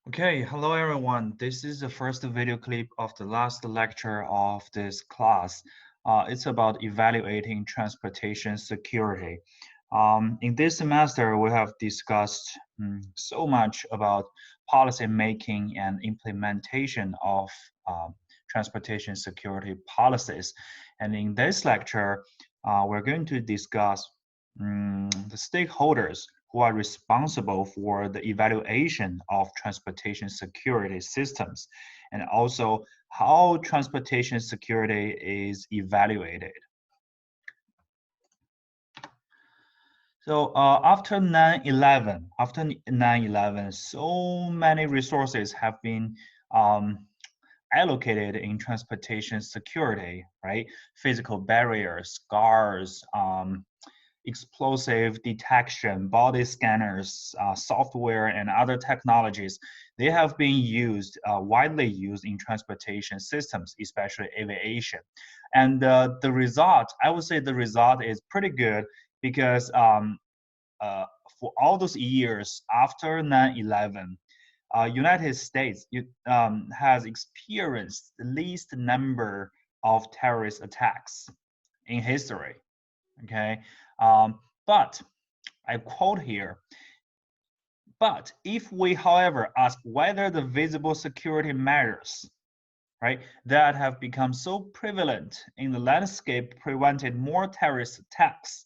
Okay, hello everyone. This is the first video clip of the last lecture of this class. It's about evaluating transportation security. In this semester, we have discussed so much about policy making and implementation of transportation security policies. And in this lecture, we're going to discuss the stakeholders who are responsible for the evaluation of transportation security systems, and also how transportation security is evaluated. So after 9/11, so many resources have been allocated in transportation security, right? Physical barriers, guards, explosive detection, body scanners, software, and other technologies, they have been used, widely used in transportation systems, especially aviation. And the result, I would say the result is pretty good because uh, for all those years after 9/11, United States has experienced the least number of terrorist attacks in history. Okay, but I quote here. But if we, however, ask whether the visible security measures, right, that have become so prevalent in the landscape prevented more terrorist attacks,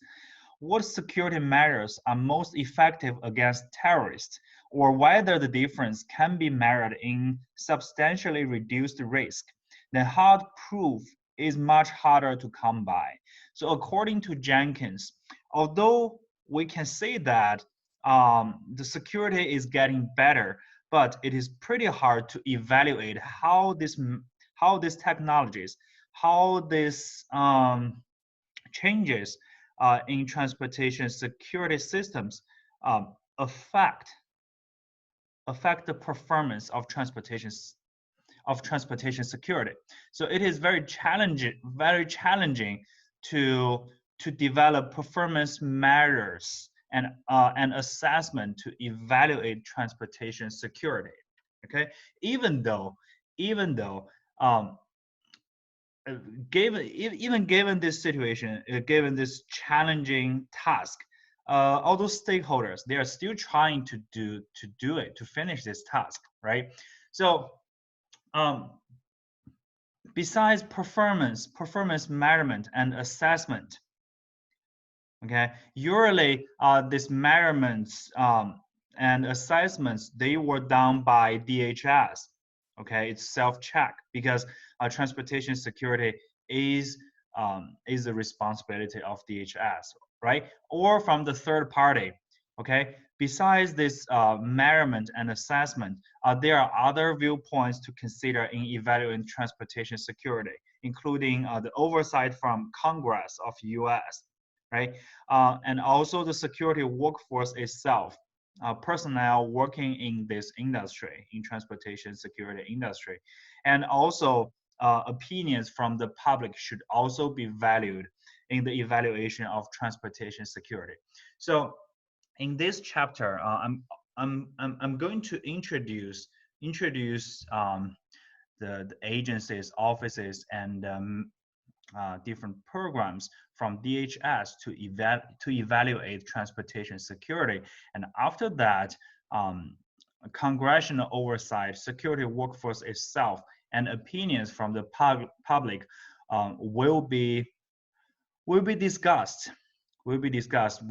what security measures are most effective against terrorists, or whether the difference can be measured in substantially reduced risk, then hard proof is much harder to come by. So according to Jenkins, although we can say that the security is getting better, but it is pretty hard to evaluate how these technologies, how these changes in transportation security systems affect the performance of transportation security. So it is very challenging to develop performance measures and assessment to evaluate transportation security. Okay, even though even though um, given this situation, given this challenging task, all those stakeholders, they are still trying to do it, to finish this task, right? So um, besides performance measurement and assessment, okay, usually these measurements and assessments, they were done by DHS. Okay, it's self-check because transportation security is the responsibility of DHS, right? Or from the third party. Okay, besides this measurement and assessment, there are other viewpoints to consider in evaluating transportation security, including the oversight from Congress of US, right? And also the security workforce itself, personnel working in this industry, in transportation security industry. And also opinions from the public should also be valued in the evaluation of transportation security. So in this chapter, I'm going to introduce the agencies, offices, and different programs from DHS to evaluate transportation security. And after that, congressional oversight, security workforce itself, and opinions from the public will be discussed. Will be discussed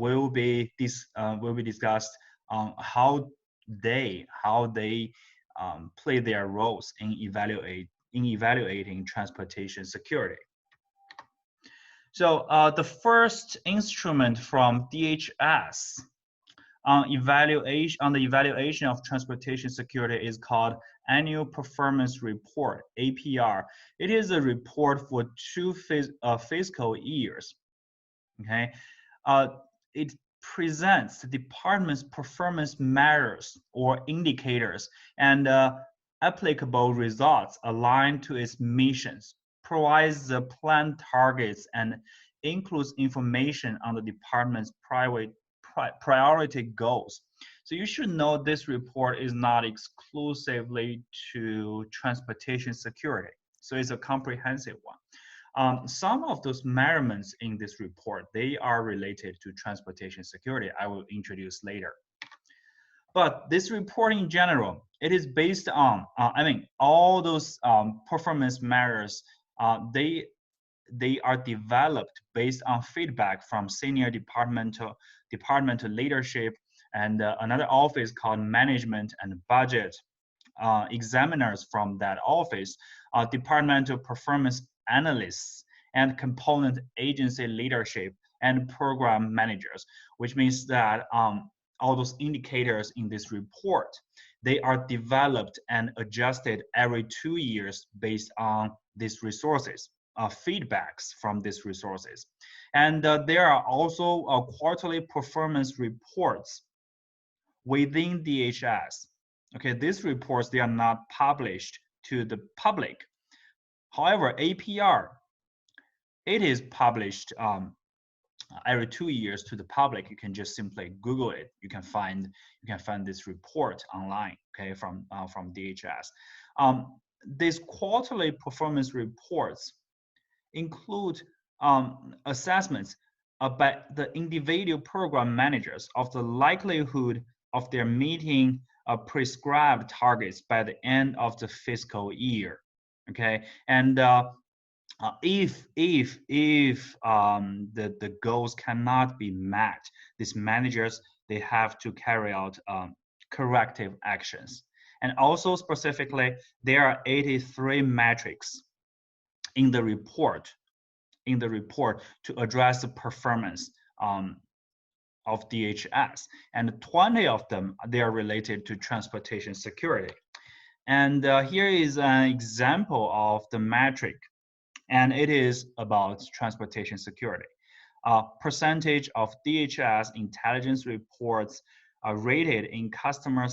on how they play their roles in evaluating transportation security. So the first instrument from DHS on the evaluation of transportation security is called Annual Performance Report, APR. It is a report for two fiscal years. Okay, it presents the department's performance measures or indicators and applicable results aligned to its missions, provides the planned targets, and includes information on the department's priority goals. So you should know this report is not exclusively to transportation security. So it's a comprehensive one. Some of those measurements in this report, they are related to transportation security. I will introduce later. But this report in general, it is based on, all those performance measures, they are developed based on feedback from senior departmental leadership and another office called management and budget examiners from that office, departmental performance analysts, and component agency leadership and program managers, which means that all those indicators in this report, they are developed and adjusted every 2 years based on these resources, feedbacks from these resources. And there are also quarterly performance reports within DHS. Okay, these reports, they are not published to the public. However, APR, it is published every 2 years to the public. You can just simply Google it. You can find this report online, okay, from DHS. These quarterly performance reports include assessments by the individual program managers of the likelihood of their meeting prescribed targets by the end of the fiscal year. Okay, and if the goals cannot be met, these managers, they have to carry out corrective actions. And also specifically, there are 83 metrics in the report to address the performance of DHS, and 20 of them, they are related to transportation security. And here is an example of the metric, and it is about transportation security. Percentage of DHS intelligence reports are rated in customer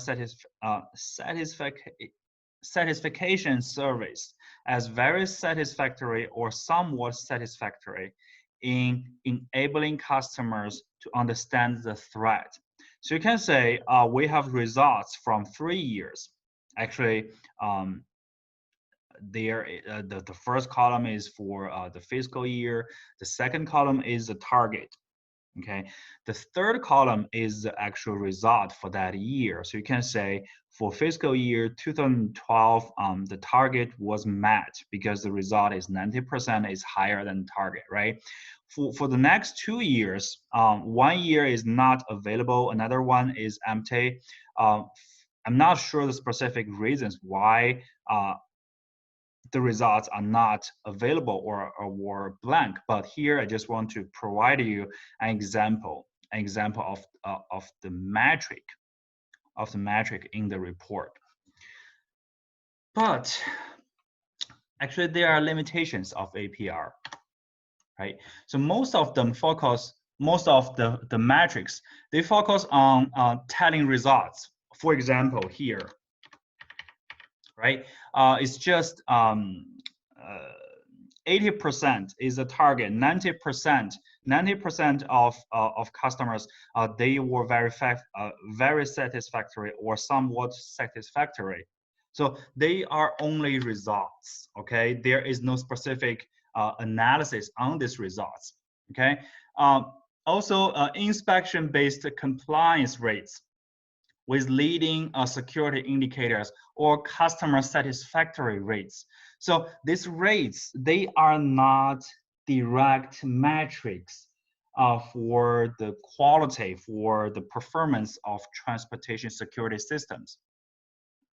satisfaction surveys as very satisfactory or somewhat satisfactory in enabling customers to understand the threat. So you can say we have results from 3 years. Actually, the first column is for the fiscal year. The second column is the target. Okay, the third column is the actual result for that year. So you can say for fiscal year 2012, the target was met because the result is 90% is higher than target, right? For the next 2 years, 1 year is not available, another one is empty. I'm not sure the specific reasons why the results are not available or were blank, but here I just want to provide you an example of the metric in the report. But actually there are limitations of APR, right? So most of the metrics, they focus on telling results. For example, here, right? It's just 80% is the target. 90% of customers, they were very satisfactory or somewhat satisfactory. So they are only results. Okay, there is no specific analysis on these results. Okay. Also, inspection-based compliance rates with leading security indicators or customer satisfactory rates. So these rates, they are not direct metrics for the quality, for the performance of transportation security systems,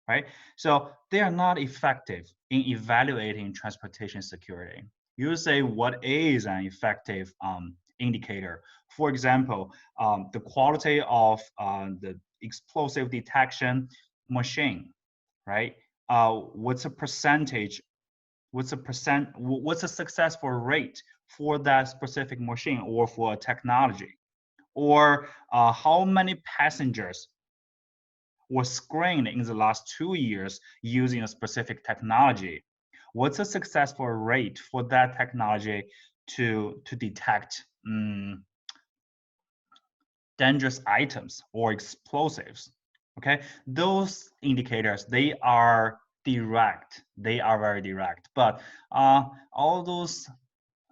right? So they are not effective in evaluating transportation security. You say, what is an effective indicator? For example, the quality of the explosive detection machine, right? What's a percentage? What's a successful rate for that specific machine or for a technology? Or how many passengers were screened in the last 2 years using a specific technology? What's a successful rate for that technology to detect dangerous items or explosives. Okay, those indicators, they are direct, they are very direct, but all those,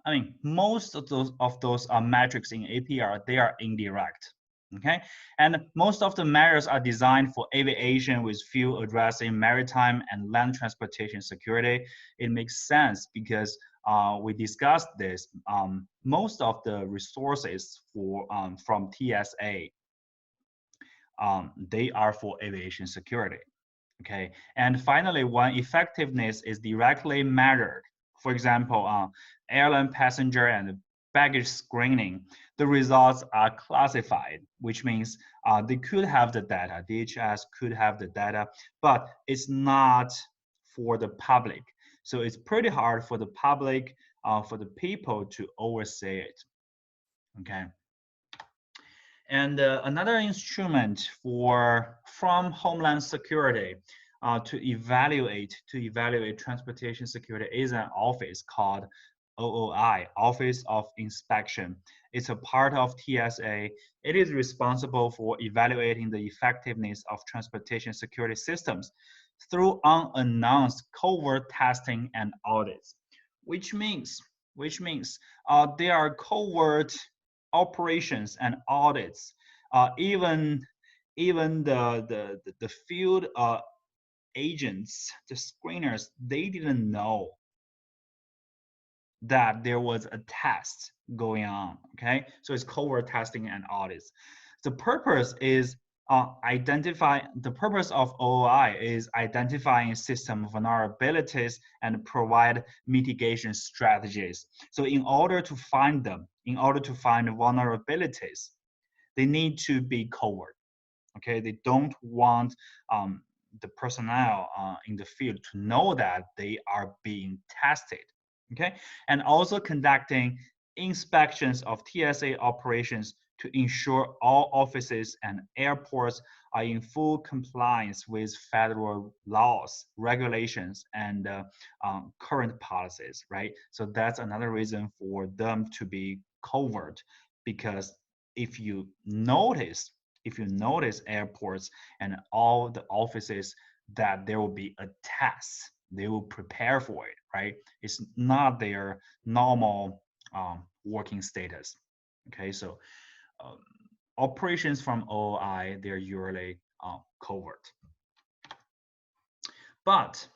I mean, most of those metrics in APR, they are indirect. Okay, and most of the measures are designed for aviation with few addressing maritime and land transportation security. It makes sense because we discussed this. Most of the resources for from TSA, they are for aviation security. Okay, and finally, when effectiveness is directly measured, for example, airline passenger and baggage screening, the results are classified, which means they could have the data, DHS could have the data, but it's not for the public. So it's pretty hard for the public, for the people to oversee it. Okay. And another instrument from Homeland Security to evaluate transportation security is an office called OOI, Office of Inspection. It's a part of TSA. It is responsible for evaluating the effectiveness of transportation security systems through unannounced covert testing and audits, which means there are covert operations and audits. Even the field agents, the screeners, they didn't know that there was a test going on. Okay, so it's covert testing and audits. The purpose is the purpose of OOI is identifying system vulnerabilities and provide mitigation strategies. So in order to find them, in order to find vulnerabilities, they need to be covert. Okay, they don't want the personnel in the field to know that they are being tested. Okay, and also conducting inspections of TSA operations to ensure all offices and airports are in full compliance with federal laws, regulations, and current policies, right? So that's another reason for them to be covert, because if you notice airports and all the offices that there will be a test, they will prepare for it, right? It's not their normal working status. Okay, so um, operations from OI, they're usually covert. But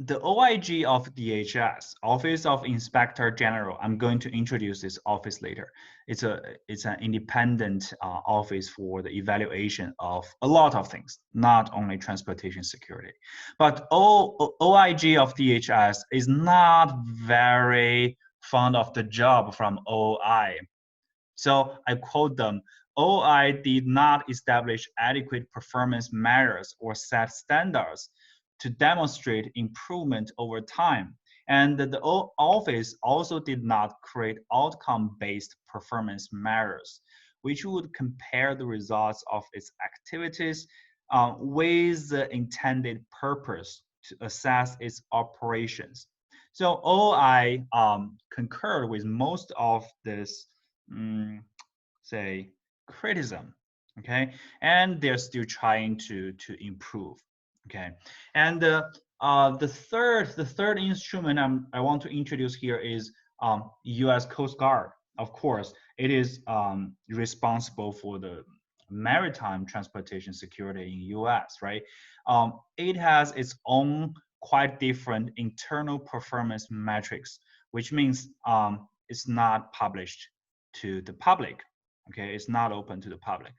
the OIG of DHS, Office of Inspector General, I'm going to introduce this office later. It's an independent office for the evaluation of a lot of things, not only transportation security. But OIG of DHS is not very fond of the job from OI. So I quote them, OI did not establish adequate performance measures or set standards to demonstrate improvement over time. And the office also did not create outcome-based performance measures, which would compare the results of its activities with the intended purpose to assess its operations. So OI concurred with most of this say criticism, okay, and they're still trying to improve, okay. And the third instrument I want to introduce here is U.S. Coast Guard. Of course, it is responsible for the maritime transportation security in U.S., right? It has its own quite different internal performance metrics, which means it's not published to the public. Okay, it's not open to the public.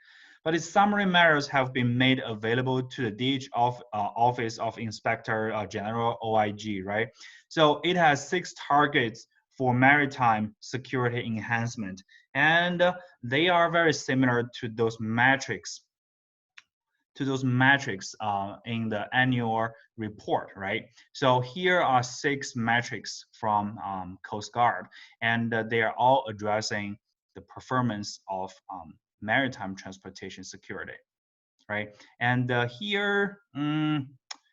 But its summary measures have been made available to the Office of Inspector General, OIG, right? So it has 6 targets for maritime security enhancement, and they are very similar to those metrics in the annual report, right? So here are 6 metrics from Coast Guard, and they are all addressing the performance of maritime transportation security, right? And here,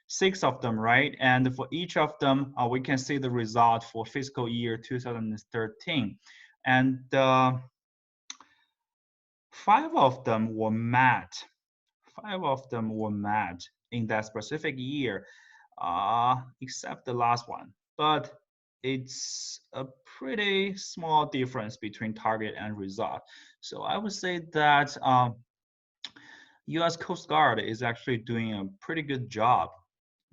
6 of them, right? And for each of them, we can see the result for fiscal year 2013. and 5 of them were met. 5 of them were met in that specific year, except the last one. But it's a pretty small difference between target and result. So I would say that U.S. Coast Guard is actually doing a pretty good job,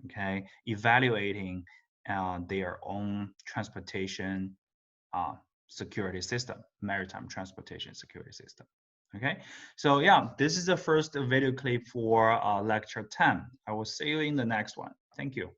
okay, evaluating their own transportation security system, maritime transportation security system. Okay, so yeah, this is the first video clip for lecture 10. I will see you in the next one. Thank you.